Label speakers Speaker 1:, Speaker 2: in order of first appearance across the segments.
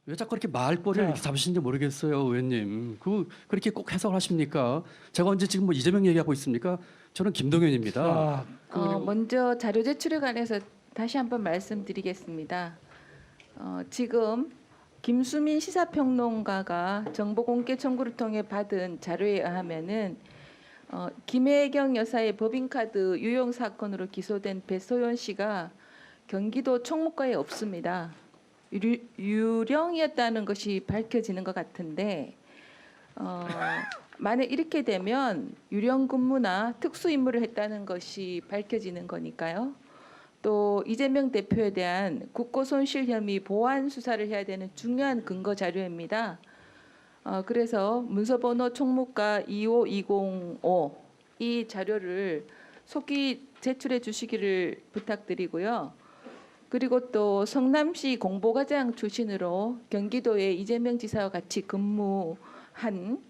Speaker 1: 왜 자꾸 이렇게 말꼬리를 이렇게 잡으시는지 모르겠어요, 의원님. 그렇게 꼭 해석을 하십니까? 제가 언제 지금 뭐 이재명 얘기하고 있습니까? 저는 김동연입니다.
Speaker 2: 자,
Speaker 3: 먼저 자료 제출에 관해서 다시 한번 말씀드리겠습니다. 지금 김수민 시사평론가가 정보공개 청구를 통해 받은 자료에 의하면은 김혜경 여사의 법인카드 유용 사건으로 기소된 배소연 씨가 경기도 총무과에 없습니다. 유령이었다는 것이 밝혀지는 것 같은데 만약 이렇게 되면 유령 근무나 특수 임무를 했다는 것이 밝혀지는 거니까요. 또 이재명 대표에 대한 국고 손실 혐의 보완 수사를 해야 되는 중요한 근거 자료입니다. 그래서 문서번호 총무과 25205 이 자료를 속히 제출해 주시기를 부탁드리고요. 그리고 또 성남시 공보과장 출신으로 경기도의 이재명 지사와 같이 근무한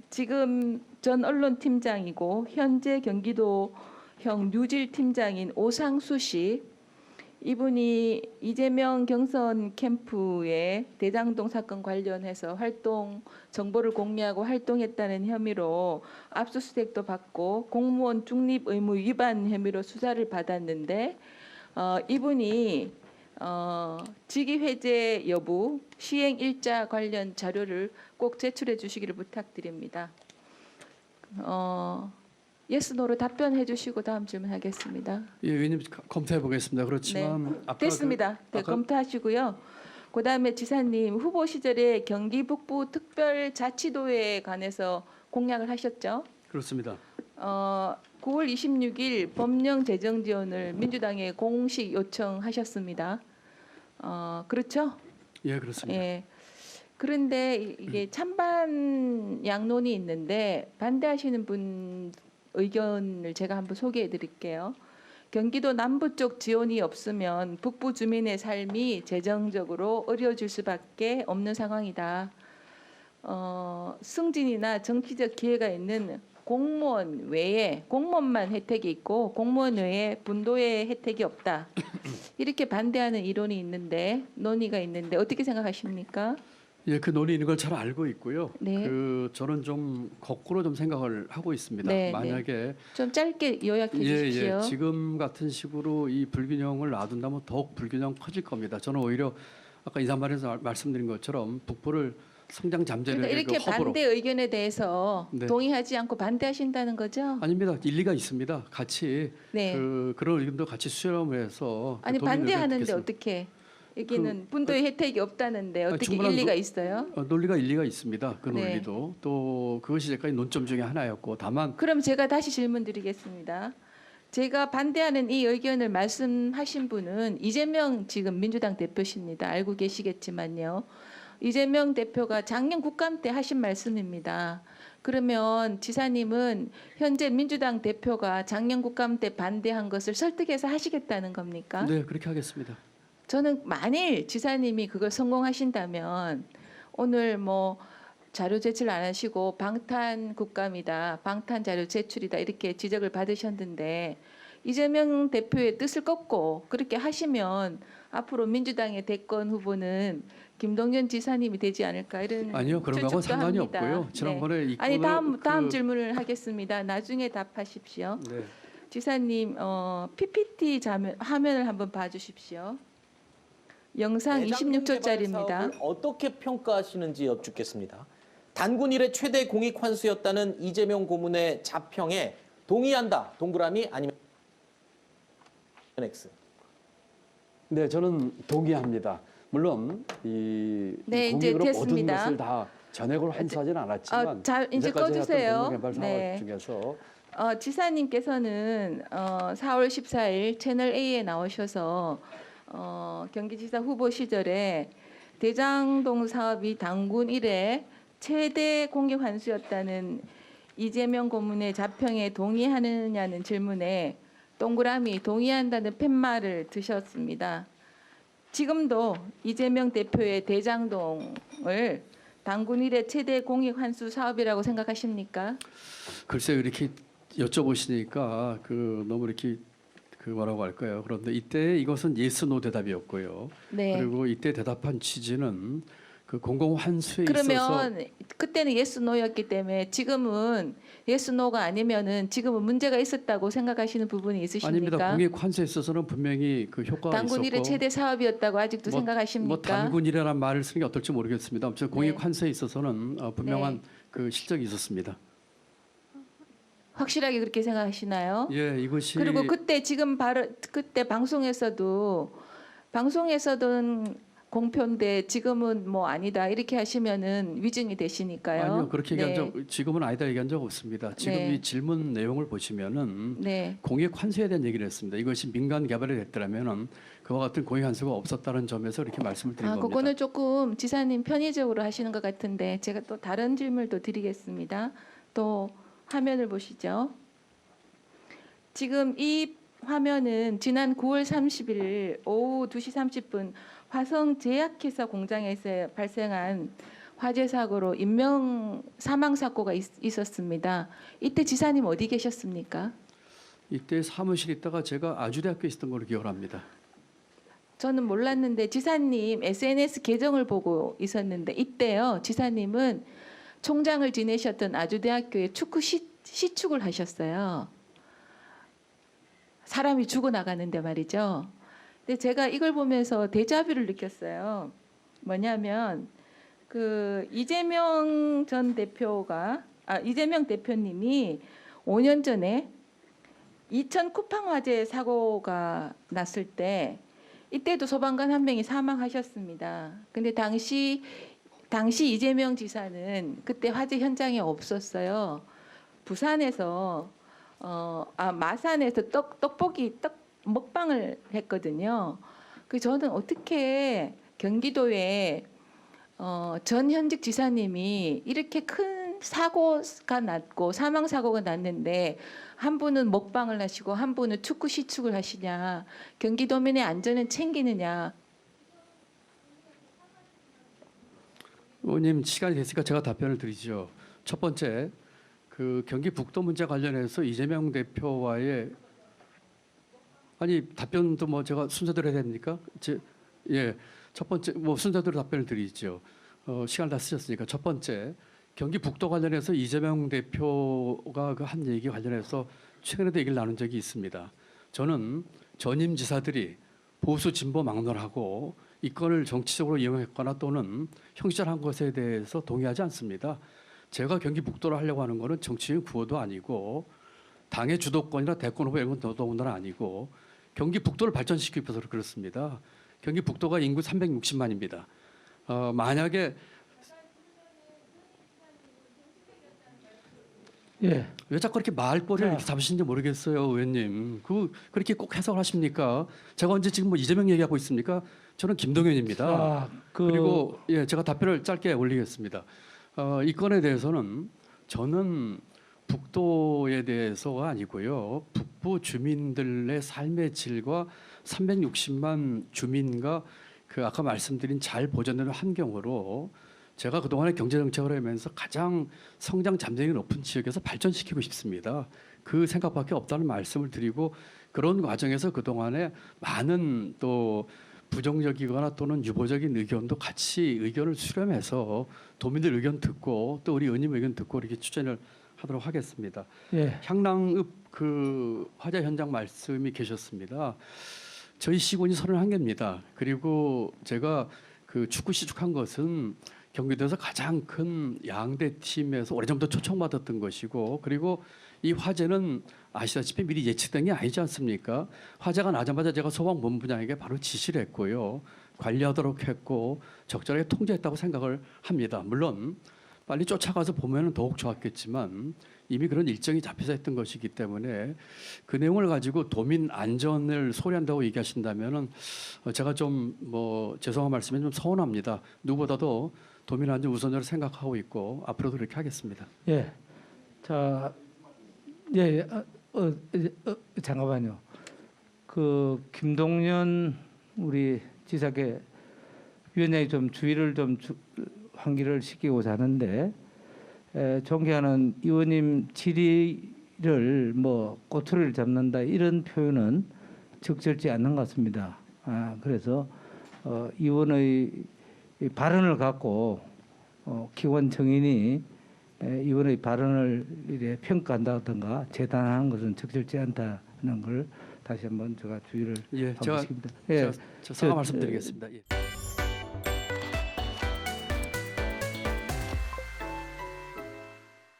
Speaker 3: 지금 전 언론팀장이고 현재 경기도형 뉴질 팀장인 오상수 씨, 이분이 이재명 경선 캠프의 대장동 사건 관련해서 정보를 공유하고 활동했다는 혐의로 압수수색도 받고 공무원 중립 의무 위반 혐의로 수사를 받았는데 이분이 직위 해제 여부, 시행 일자 관련 자료를 꼭 제출해 주시기를 부탁드립니다. 예스 노로 답변해 주시고 다음 질문하겠습니다.
Speaker 1: 예, 의원님 검토해 보겠습니다. 그렇지만 아까
Speaker 3: 됐습니다. 네, 검토하시고요. 그다음에 지사님 후보 시절에 경기 북부 특별자치도에 관해서 공약을 하셨죠?
Speaker 1: 그렇습니다.
Speaker 3: 9월 26일 법령 재정 지원을 민주당에 공식 요청하셨습니다. 그렇죠?
Speaker 1: 예, 그렇습니다.
Speaker 3: 예. 그런데 이게 찬반 양론이 있는데 반대하시는 분 의견을 제가 한번 소개해 드릴게요. 경기도 남부 쪽 지원이 없으면 북부 주민의 삶이 재정적으로 어려워질 수밖에 없는 상황이다. 승진이나 정치적 기회가 있는 공무원 외에 공무원만 혜택이 있고 공무원 외에 분도의 혜택이 없다. 이렇게 반대하는 이론이 있는데 논의가 있는데 어떻게 생각하십니까?
Speaker 1: 예, 그 논의 있는 걸 잘 알고 있고요.
Speaker 3: 네.
Speaker 1: 저는 좀 거꾸로 좀 생각을 하고 있습니다.
Speaker 3: 네,
Speaker 1: 만약에
Speaker 3: 좀 짧게 요약해 주십시오.
Speaker 1: 예, 지금 같은 식으로 이 불균형을 놔둔다면 더욱 불균형 커질 겁니다. 저는 오히려 아까 인사말에서 말씀드린 것처럼 북부를 성장 잠재력의
Speaker 3: 그러니까 이렇게
Speaker 1: 그 허브로
Speaker 3: 반대 의견에 대해서
Speaker 1: 네.
Speaker 3: 동의하지 않고 반대하신다는 거죠?
Speaker 1: 아닙니다. 일리가 있습니다. 같이
Speaker 3: 네.
Speaker 1: 그런 의견도 같이 수렴을 해서
Speaker 3: 아니
Speaker 1: 도민 의견을
Speaker 3: 반대하는데
Speaker 1: 듣겠습니다.
Speaker 3: 어떻게? 여기는 분도의 혜택이 없다는데 어떻게
Speaker 1: 충분한
Speaker 3: 일리가 있어요?
Speaker 1: 논리가 일리가 있습니다. 그
Speaker 3: 네.
Speaker 1: 논리도 또 그것이 제까지 논점 중에 하나였고 다만
Speaker 3: 그럼 제가 다시 질문 드리겠습니다. 제가 반대하는 이 의견을 말씀하신 분은 이재명 지금 민주당 대표십니다. 알고 계시겠지만요. 이재명 대표가 작년 국감 때 하신 말씀입니다. 그러면 지사님은 현재 민주당 대표가 작년 국감 때 반대한 것을 설득해서 하시겠다는 겁니까?
Speaker 1: 네 그렇게 하겠습니다.
Speaker 3: 저는 만일 지사님이 그걸 성공하신다면 오늘 뭐 자료 제출 안 하시고 방탄 국감이다, 방탄 자료 제출이다 이렇게 지적을 받으셨는데 이재명 대표의 뜻을 꺾고 그렇게 하시면 앞으로 민주당의 대권 후보는 김동연 지사님이 되지 않을까 이런
Speaker 1: 아니요 그런 거하고
Speaker 3: 추측도
Speaker 1: 상관이
Speaker 3: 합니다.
Speaker 1: 없고요. 지난번에
Speaker 3: 네. 아니 다음 질문을 하겠습니다. 나중에 답하십시오.
Speaker 1: 네.
Speaker 3: 지사님 PPT 화면을 한번 봐주십시오. 영상
Speaker 4: 대장동
Speaker 3: 26초짜리입니다.
Speaker 4: 개발 사업을 어떻게 평가하시는지 여쭙겠습니다. 단군 이래 최대 공익 환수였다는 이재명 고문의 자평에 동의한다. 동그라미 아니면 X.
Speaker 2: 네, 저는 동의합니다. 물론 이
Speaker 3: 네, 이제
Speaker 2: 공익으로 모든
Speaker 3: 됐습니다.
Speaker 2: 것을 다 전액으로 환수하지는 않았지만
Speaker 3: 자, 이제
Speaker 2: 이제까지
Speaker 3: 꺼주세요.
Speaker 2: 해왔던 공익개발 사업
Speaker 3: 네.
Speaker 2: 중에서
Speaker 3: 지사님께서는 4월 14일 채널 A에 나오셔서 경기지사 후보 시절에 대장동 사업이 단군 이래 최대 공익 환수였다는 이재명 고문의 자평에 동의하느냐는 질문에 동그라미 동의한다는 팻말을 드셨습니다. 지금도 이재명 대표의 대장동을 단군 이래 최대 공익 환수 사업이라고 생각하십니까?
Speaker 1: 글쎄요 이렇게 여쭤보시니까 너무 이렇게 그 뭐라고 할까요? 그런데 이때 이것은 예스 노 대답이었고요.
Speaker 3: 네.
Speaker 1: 그리고 이때 대답한 취지는 그 공공 환수에 있어서
Speaker 3: 그러면 그때는 예스 노였기 때문에 지금은 예스 노가 아니면은 지금은 문제가 있었다고 생각하시는 부분이 있으십니까?
Speaker 1: 아닙니다. 공익 환수에 있어서는 분명히 그 효과가
Speaker 3: 단군 일의
Speaker 1: 있었고
Speaker 3: 최대 사업이었다고 아직도 생각하십니까?
Speaker 1: 뭐 단군이라는 말을 쓰는 게 어떨지 모르겠습니다. 아무튼 공익
Speaker 3: 네.
Speaker 1: 환수에 있어서는 분명한
Speaker 3: 네.
Speaker 1: 그 실적이 있었습니다.
Speaker 3: 확실하게 그렇게 생각하시나요?
Speaker 1: 예, 이것이
Speaker 3: 그리고 그때 지금 바로 그때 방송에서도 공표인데 지금은 뭐 아니다 이렇게 하시면은 위증이 되시니까요.
Speaker 1: 아니요 그렇게 얘기한
Speaker 3: 네.
Speaker 1: 적 지금은 아니다 얘기한 적 없습니다. 지금
Speaker 3: 네.
Speaker 1: 이 질문 내용을 보시면은
Speaker 3: 네.
Speaker 1: 공익 환수에 대한 얘기를 했습니다. 이것이 민간 개발이 됐더라면은 그와 같은 공익 환수가 없었다는 점에서 이렇게 말씀을 드린 겁니다.
Speaker 3: 그거는 조금 지사님 편의적으로 하시는 것 같은데 제가 또 다른 질문을 또 드리겠습니다. 또 화면을 보시죠. 지금 이 화면은 지난 9월 30일 오후 2시 30분 화성제약회사 공장에서 발생한 화재 사고로 인명 사망 사고가 있었습니다. 이때 지사님 어디 계셨습니까?
Speaker 1: 이때 사무실에 있다가 제가 아주대학교에 있었던 걸로 기억을 합니다.
Speaker 3: 저는 몰랐는데 지사님 SNS 계정을 보고 있었는데 이때요 지사님은 총장을 지내셨던 아주대학교에 축구 시축을 하셨어요. 사람이 죽어나가는데 말이죠. 근데 제가 이걸 보면서 데자뷰를 느꼈어요. 뭐냐면 그 이재명 대표님이 5년 전에 이천 쿠팡 화재 사고가 났을 때 이때도 소방관 한 명이 사망하셨습니다. 근데 당시 이재명 지사는 그때 화재 현장에 없었어요. 부산에서 마산에서 떡볶이 먹방을 했거든요. 그 저는 어떻게 경기도에 전 현직 지사님이 이렇게 큰 사고가 났고 사망 사고가 났는데 한 분은 먹방을 하시고 한 분은 축구 시축을 하시냐, 경기도민의 안전을 챙기느냐.
Speaker 1: 의원님 시간이 됐으니까 제가 답변을 드리죠. 첫 번째 그 경기 북도 문제 관련해서 이재명 대표와의 답변도 뭐 제가 순서대로 해야 됩니까? 첫 번째 뭐 순서대로 답변을 드리죠. 시간 다 쓰셨으니까 첫 번째 경기 북도 관련해서 이재명 대표가 그 한 얘기 관련해서 최근에도 얘기를 나눈 적이 있습니다. 저는 전임 지사들이 보수 진보 막론하고 이 건을 정치적으로 이용했거나 또는 형식적한 것에 대해서 동의하지 않습니다. 제가 경기 북도를 하려고 하는 것은 정치인 구호도 아니고 당의 주도권이나 대권 후보 이런 건 더더군다나 아니고 경기 북도를 발전시키기 위해서 그렇습니다. 경기 북도가 인구 360만입니다. 만약에 왜 자꾸 이렇게 말꼬리를 이렇게 잡으시는지 모르겠어요, 의원님. 그렇게 꼭 해석을 하십니까? 제가 언제 지금 뭐 이재명 얘기하고 있습니까? 저는 김동연입니다. 그리고 제가 답변을 짧게 올리겠습니다. 이 건에 대해서는 저는 북도에 대해서가 아니고요. 북부 주민들의 삶의 질과 360만 주민과 그 아까 말씀드린 잘 보존되는 환경으로 제가 그동안에 경제정책을 하면서 가장 성장 잠재력이 높은 지역에서 발전시키고 싶습니다. 그 생각밖에 없다는 말씀을 드리고 그런 과정에서 그동안에 많은 또 부정적이거나 또는 유보적인 의견도 같이 의견을 수렴해서 도민들 의견 듣고 또 우리 의원님 의견 듣고 이렇게 추진을 하도록 하겠습니다. 향랑읍 그 화재 현장 말씀이 계셨습니다. 저희 시군이 31개입니다. 그리고 제가 그 축구 시축한 것은 경기도에서 가장 큰 양대 팀에서 오래전부터 초청받았던 것이고 그리고 이 화재는 아시다시피 미리 예측된 게 아니지 않습니까? 화재가 나자마자 제가 소방본부장에게 바로 지시를 했고요. 관리하도록 했고 적절하게 통제했다고 생각을 합니다. 물론 빨리 쫓아가서 보면 더욱 좋았겠지만 이미 그런 일정이 잡혀서 했던 것이기 때문에 그 내용을 가지고 도민 안전을 소홀한다고 얘기하신다면은 제가 좀 뭐 죄송한 말씀에 좀 서운합니다. 누구보다도 도민 안전 우선으로 생각하고 있고 앞으로도 그렇게 하겠습니다.
Speaker 5: 잠깐만요. 그 김동연 우리 지사께 위원장이 좀 주의를 좀 환기를 시키고자 하는데 존경하는 의원님 질의를 뭐 꼬투리를 잡는다 이런 표현은 적절치 않는 것 같습니다. 그래서 의원의 이 발언을 갖고 기원 정인이 의원의 발언을 이래 평가한다든가 재단하는 것은 적절치 않다는 걸 다시 한번 제가 주의를
Speaker 1: 예,
Speaker 5: 하고
Speaker 1: 제가
Speaker 5: 싶습니다.
Speaker 1: 제가 사과 말씀드리겠습니다. 예.